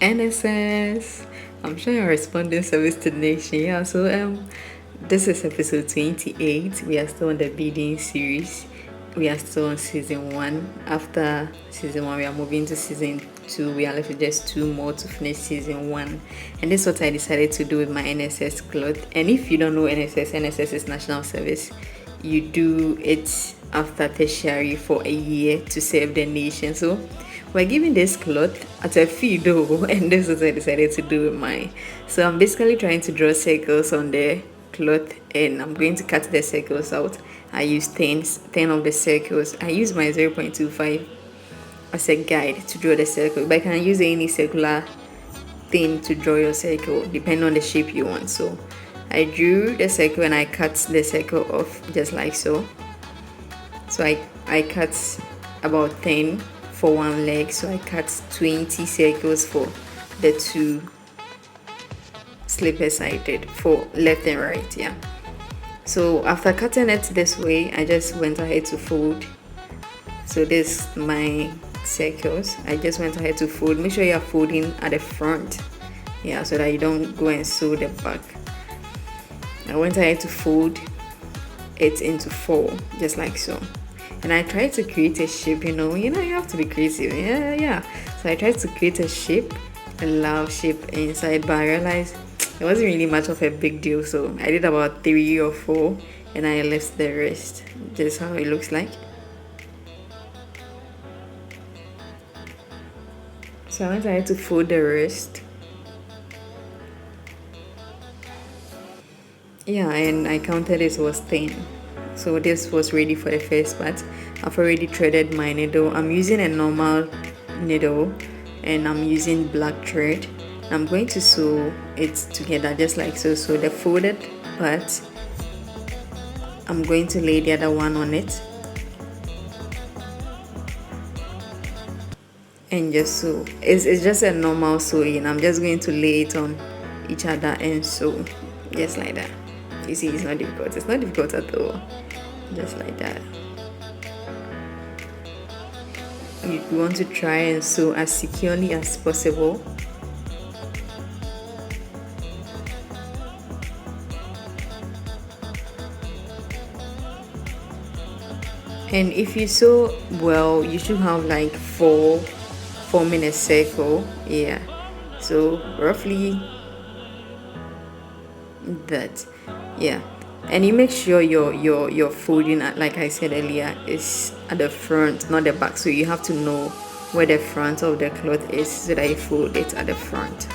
NSS. I'm sure you're responding service to the nation. Yeah, so this is episode 28. We are still on the bidding series. We are still on season 1. After season 1, we are moving to season 2. We are left with just 2 more to finish season 1. And this is what I decided to do with my NSS cloth. And if you don't know NSS is National Service. You do it after tertiary for a year to serve the nation. So we're giving this cloth at a fee though, and this is what I decided to do with mine. So I'm basically trying to draw circles on the cloth, and I'm going to cut the circles out. I use 10 of the circles. I use my 0.25 as a guide to draw the circle, but I can use any circular thing to draw your circle depending on the shape you want. So I drew the circle and I cut the circle off just like so. So I cut about 10 for one leg, so I cut 20 circles for the 2 slipper sided for left and right. Yeah, so after cutting it this way, I just went ahead to fold. So this is my circles. I just went ahead to fold. Make sure you are folding at the front, yeah, so that you don't go and sew the back. I went ahead to fold it into 4 just like so, and I tried to create a shape. You have to be creative. Yeah. So I tried to create a shape, a love shape inside, but I realized it wasn't really much of a big deal, so I did about 3 or 4 and I left the rest. This is how it looks like. So I went ahead to fold the rest. Yeah, and I counted it was 10. So this was ready for the first part. I've already threaded my needle. I'm using a normal needle and I'm using black thread. I'm going to sew it together just like so. So the folded part, I'm going to lay the other one on it and just sew. It's just a normal sewing. I'm just going to lay it on each other and sew just like that. You see, it's not difficult. It's not difficult at all. Just like that. You want to try and sew as securely as possible. And if you sew well, you should have like 4 forming a circle. Yeah. So roughly that. Yeah, and you make sure your folding, like I said earlier, is at the front, not the back. So you have to know where the front of the cloth is so that you fold it at the front.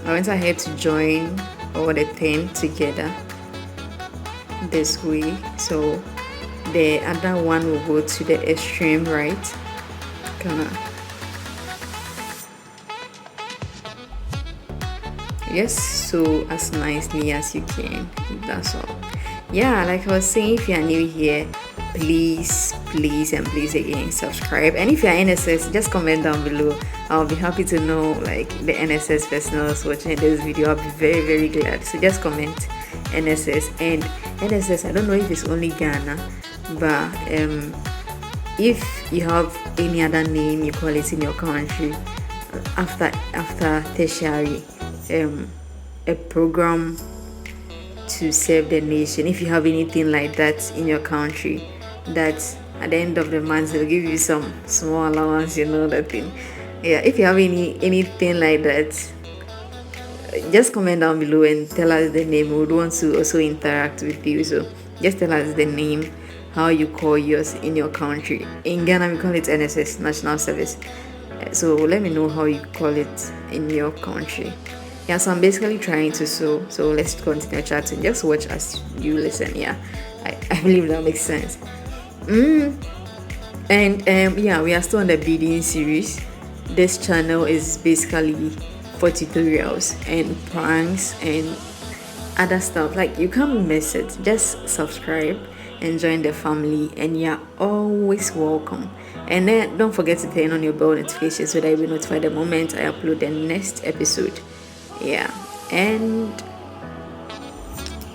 I went ahead to join all the 10 together this way, so the other one will go to the extreme right. Yes, so as nicely as you can. That's all. Yeah, like I was saying, if you are new here, please again subscribe. And if you are NSS, just comment down below. I'll be happy to know like the NSS personnel watching this video. I'll be very glad. So just comment NSS. And NSS, I don't know if it's only Ghana, but if you have any other name you call it in your country after tertiary, a program to serve the nation, if you have anything like that in your country, that at the end of the month they'll give you some small allowance, that thing. Yeah, if you have anything like that, just comment down below and tell us the name. We would want to also interact with you, so just tell us the name, how you call yours in your country. In Ghana we call it NSS, National Service. So let me know how you call it in your country. Yeah, so I'm basically trying to sew. So let's continue chatting. Just watch as you listen. Yeah, I believe that makes sense. And yeah, we are still on the bidding series. This channel is basically for tutorials and pranks and other stuff. Like, you can't miss it. Just subscribe and join the family, and you're always welcome. And then don't forget to turn on your bell notification so that you'll be notified the moment I upload the next episode. Yeah, and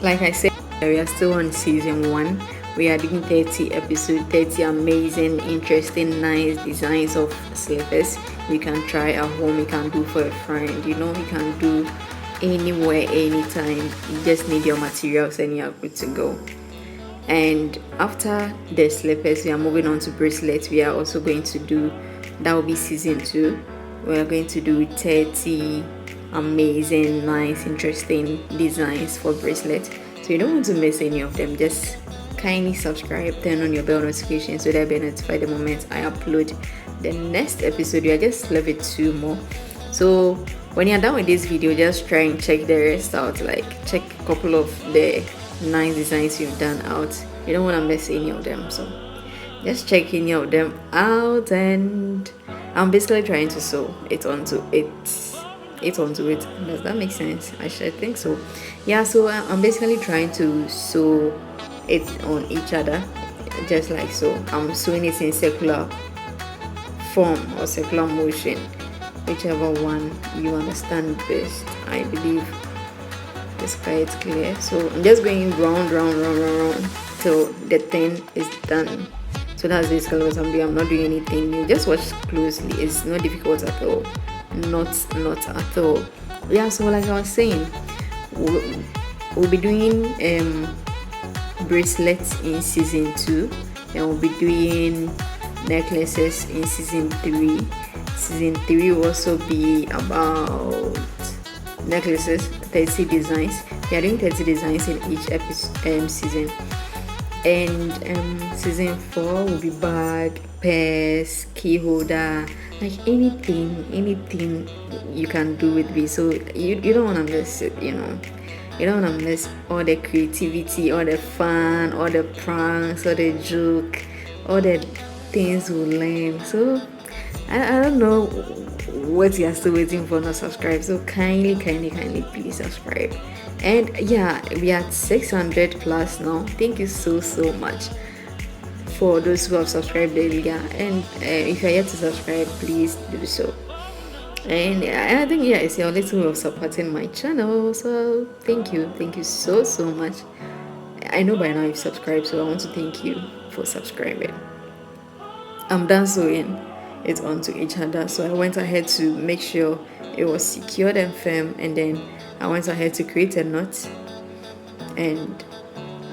like I said, we are still on season 1. we are doing 30 episodes, 30 amazing, interesting, nice designs of slippers you can try at home, you can do for a friend, you can do anywhere, anytime. You just need your materials and you're good to go. And after the slippers, we are moving on to bracelets. We are also going to do, that will be season 2. We are going to do 30 amazing, nice, interesting designs for bracelets. So you don't want to miss any of them. Just kindly subscribe, turn on your bell notification so that you'll be notified the moment I upload the next episode. You are just left with 2 more. So when you're done with this video, just try and check the rest out. Like, check a couple of the nice designs you've done out. You don't want to miss any of them, so just check any of them out. And I'm basically trying to sew it onto it. Does that make sense? I think so. Yeah, so I'm basically trying to sew it on each other, just like so. I'm sewing it in circular form or circular motion, whichever one you understand best. I believe it's quite clear. So I'm just going round till the thing is done. So that's basically what I'm doing. I'm not doing anything new. Just watch closely. It's not difficult at all. Not at all. Yeah, so like I was saying, we'll be doing bracelets in season 2, and we'll be doing necklaces in season 3. Season 3 will also be about necklaces, 30 designs. We are doing 30 designs in each episode, season. And season 4 will be bag, purse, key holder, like anything you can do with this. So you don't want to miss it, you don't want to miss all the creativity, all the fun, all the pranks, all the joke, all the things we learn. So I don't know what you are still waiting for, not subscribe. So kindly please subscribe. And yeah, we are at 600 plus now. Thank you so much for those who have subscribed earlier. And if you're yet to subscribe, please do so. And I think it's your little way of supporting my channel. So thank you so much. I know by now you've subscribed, so I want to thank you for subscribing. I'm done sewing it onto each other, so I went ahead to make sure it was secured and firm, and then I went ahead to create a knot, and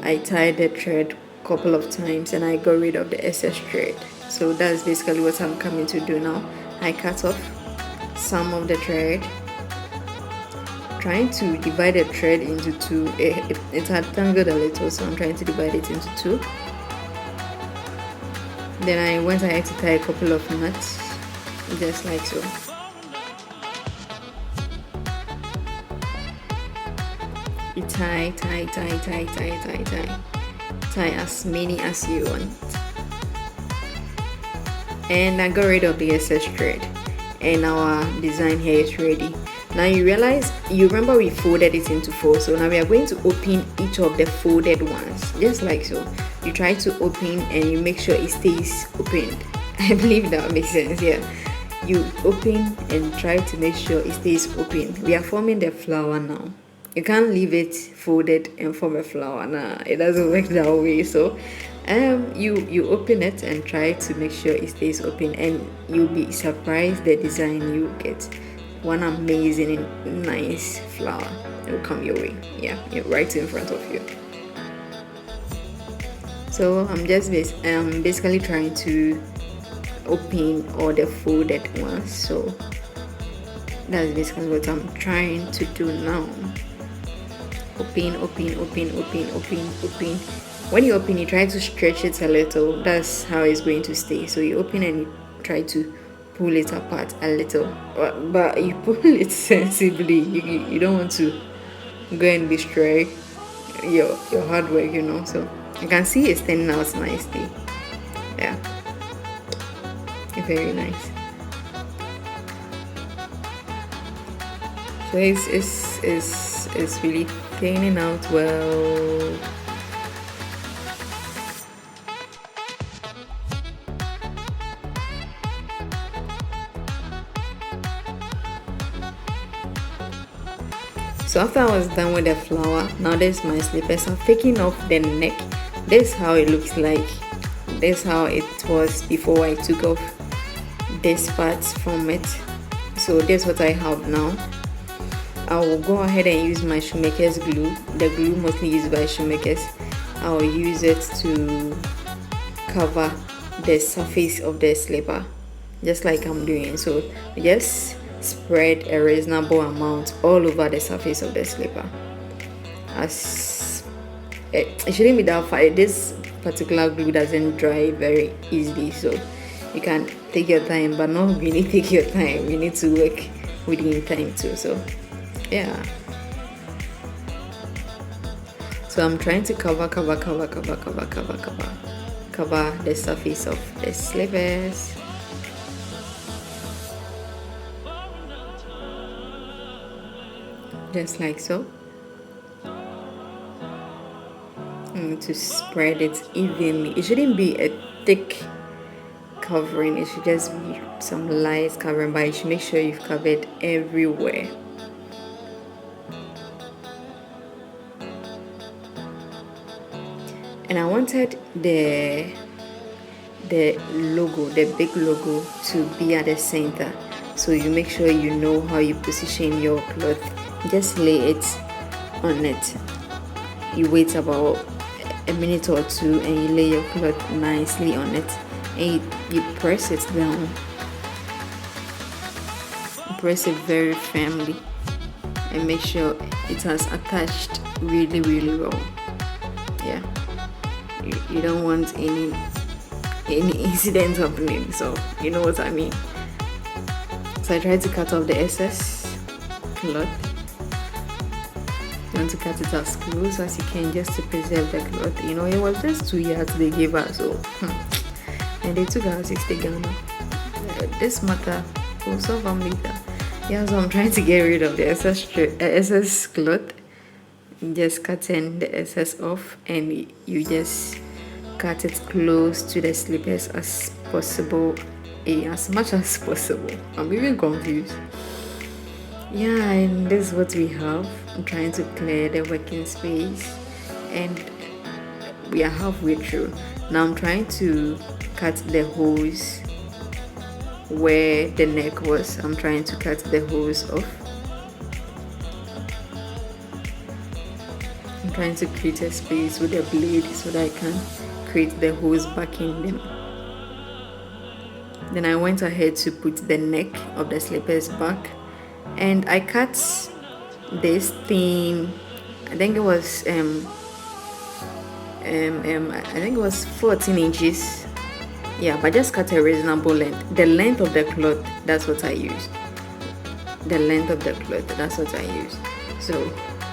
I tied the thread a couple of times, and I got rid of the excess thread. So that's basically what I'm coming to do now. I cut off some of the thread, trying to divide the thread into 2. It had tangled a little, so I'm trying to divide it into 2. Then I went ahead to tie a couple of knots, just like so. You tie as many as you want. And I got rid of the excess thread, and our design here is ready. Now you remember we folded it into 4, so now we are going to open each of the folded ones, just like so. You try to open and you make sure it stays opened. I believe that makes sense. Yeah, you open and try to make sure it stays open. We are forming the flower now. You can't leave it folded and form a flower. Nah, it doesn't work that way. So you open it and try to make sure it stays open, and you'll be surprised the design you get. One amazing and nice flower will come your way. Yeah, right in front of you. So I'm just basically trying to open all the folded ones. So that's basically what I'm trying to do now. Open. When you open, you try to stretch it a little. That's how it's going to stay. So you open and you try to pull it apart a little, but you pull it sensibly. You don't want to go and destroy your hard work, so you can see it's turning out nicely. Yeah, very nice. So it's really turning out well. So after I was done with the flower, now there's my slippers. I've taken off the neck this is how it looks like. This is how it was before I took off this part from it. So this is what I have now. I will go ahead and use my shoemaker's glue, the glue mostly used by shoemakers. I will use it to cover the surface of the slipper, just like I'm doing. So just spread a reasonable amount all over the surface of the slipper. As it shouldn't be that far. This particular glue doesn't dry very easily, so you can take your time, but not really take your time. You need to work within time too. So yeah, so I'm trying to cover the surface of the slippers. Just like so. And to spread it evenly. It shouldn't be a thick covering, it should just be some light covering, but you should make sure you've covered everywhere. And I wanted the logo, the big logo, to be at the center, so you make sure you know how you position your cloth. Just lay it on it. You wait about a minute or two and you lay your cloth nicely on it, and you press it down. Press it very firmly and make sure it has attached really well. Yeah, you don't want any incident happening, so you know what I mean. So I tried to cut off the excess cloth. You want to cut it as close as you can, just to preserve the cloth. You know, it was just 2 yards they gave us, so and they took out 60 Ghana. This matter will solve them later. Yeah, so I'm trying to get rid of the excess cloth. Just cutting the excess off, and you just cut it close to the slippers as possible, as much as possible. I'm even confused. Yeah, and this is what we have. I'm trying to clear the working space, and we are halfway through. Now I'm trying to cut the holes where the neck was. I'm trying to cut the holes off. I'm trying to create a space with a blade so that I can create the holes back in them. Then I went ahead to put the neck of the slippers back, and I cut this thing. I think it was 14 inches. Yeah, but just cut a reasonable length. The length of the cloth, that's what I used. The length of the cloth, that's what I used. So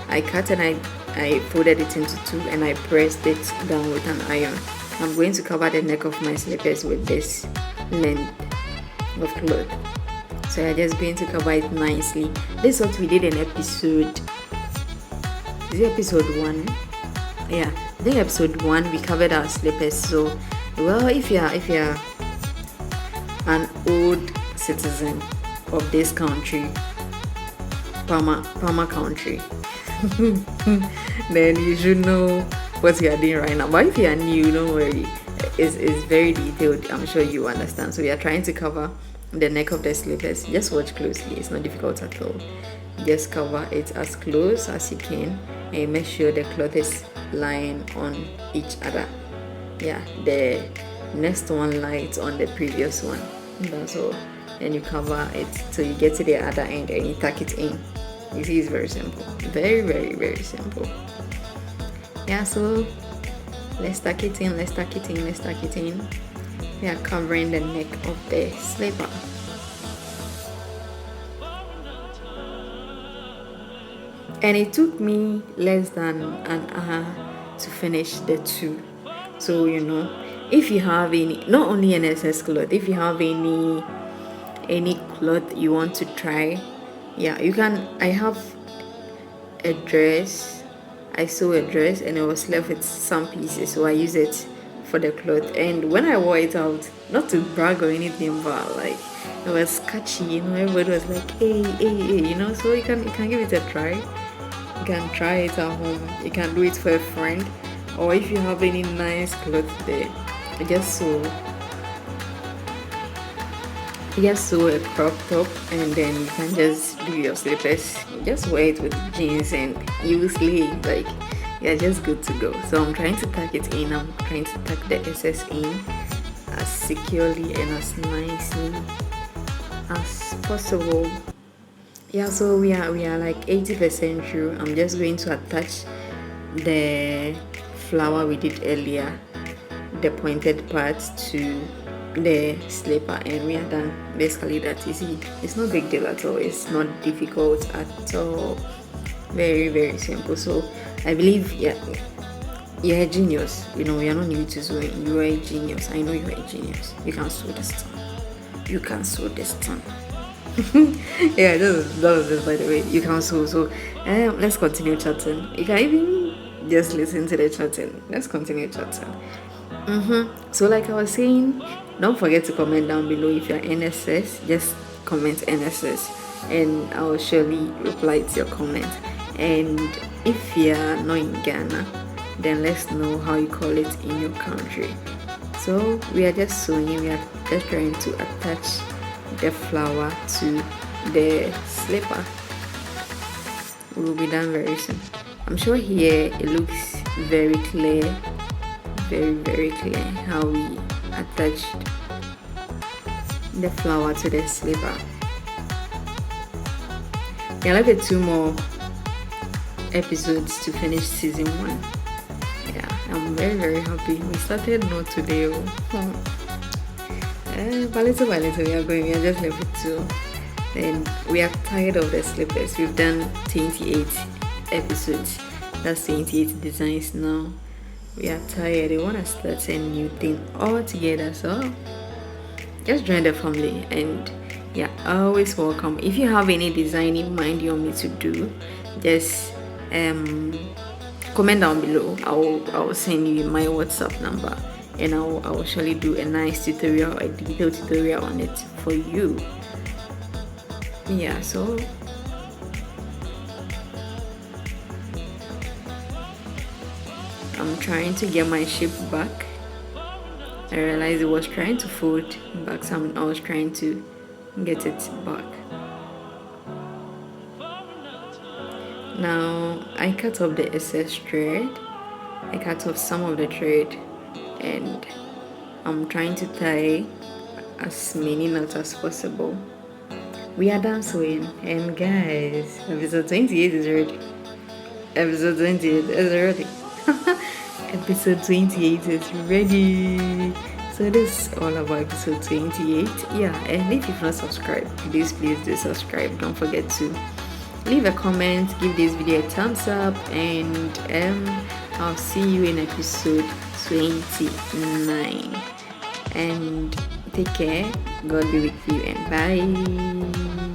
I cut and I folded it into two, and I pressed it down with an iron. I'm going to cover the neck of my slippers with this length of cloth. So I'm just going to cover it nicely. This is what we did in episode, is it episode 1? Yeah, I think episode 1 we covered our slippers. So well, if you're an old citizen of this country, PAMA country, then you should know what you are doing right now. But if you are new, don't worry, it's very detailed. I'm sure you understand. So we are trying to cover the neck of the slippers. Just watch closely, it's not difficult at all. Just cover it as close as you can, and make sure the cloth is lying on each other. Yeah, the next one lies on the previous one. That's all. And you cover it till you get to the other end, and you tuck it in. You see, it's very simple. Very simple. Yeah, so let's tuck it in. We are covering the neck of the slipper. And it took me less than an hour to finish the two. So you know, if you have any, not only NSS cloth, if you have any cloth you want to try, yeah, you can. I have a dress. I sew a dress and it was left with some pieces, so I use it for the cloth. And when I wore it out, not to brag or anything, but like it was catchy, you know. Everybody was like, hey, you know. So you can give it a try. You can try it at home. You can do it for a friend. or if you have any nice clothes there, just sew a crop top, and then you can just do your slippers. Just wear it with jeans and you slay. Like, you're just good to go. So I'm trying to tuck it in. I'm trying to tuck the SS in as securely and as nicely as possible. Yeah, so we are like 80% through. I'm just going to attach the flower we did earlier, the pointed part, to the slipper, and we are done. Basically, that easy. It's not big deal at all. It's not difficult at all. Very, very simple. So I believe, yeah, you're a genius. You know, you're not new to sewing. You are a genius. I know you're a genius. You can sew this time. You can sew this time. Yeah, that was this, by the way. You can sew. So let's continue chatting. You can even just listen to the chatting. Let's continue chatting. So like I was saying, don't forget to comment down below. If you're NSS, just comment NSS and I'll surely reply to your comment. And if you're not in Ghana, then let's know how you call it in your country. So we are just sewing. We are just trying to attach the flower to the slipper. We will be done very soon. I'm sure here it looks very clear, very, very clear how we attached the flower to the slipper. Yeah, like 2 more episodes to finish season 1. Yeah, I'm very, very happy. We started not today. But little by little we are going. We are just level 2. Then we are tired of the slippers. We've done 28 episodes. That's 28 designs now. We are tired. We want to start a new thing all together. So just join the family, and yeah, always welcome. If you have any design in mind you want me to do, just comment down below. I'll send you my WhatsApp number, and I'll surely do a nice tutorial, a detailed tutorial on it for you. Yeah, so I'm trying to get my shape back. I realized it was trying to fold back, so I was trying to get it back. Now I cut off the excess thread. I cut off some of the thread, and I'm trying to tie as many knots as possible. We are done sewing, and guys, episode 28 is ready. Episode 28 is ready. Episode 28 is ready. So this is all about episode 28. Yeah, and if you've not subscribed, please do subscribe. Don't forget to leave a comment, give this video a thumbs up, and I'll see you in episode 29. And take care. God be with you, and bye.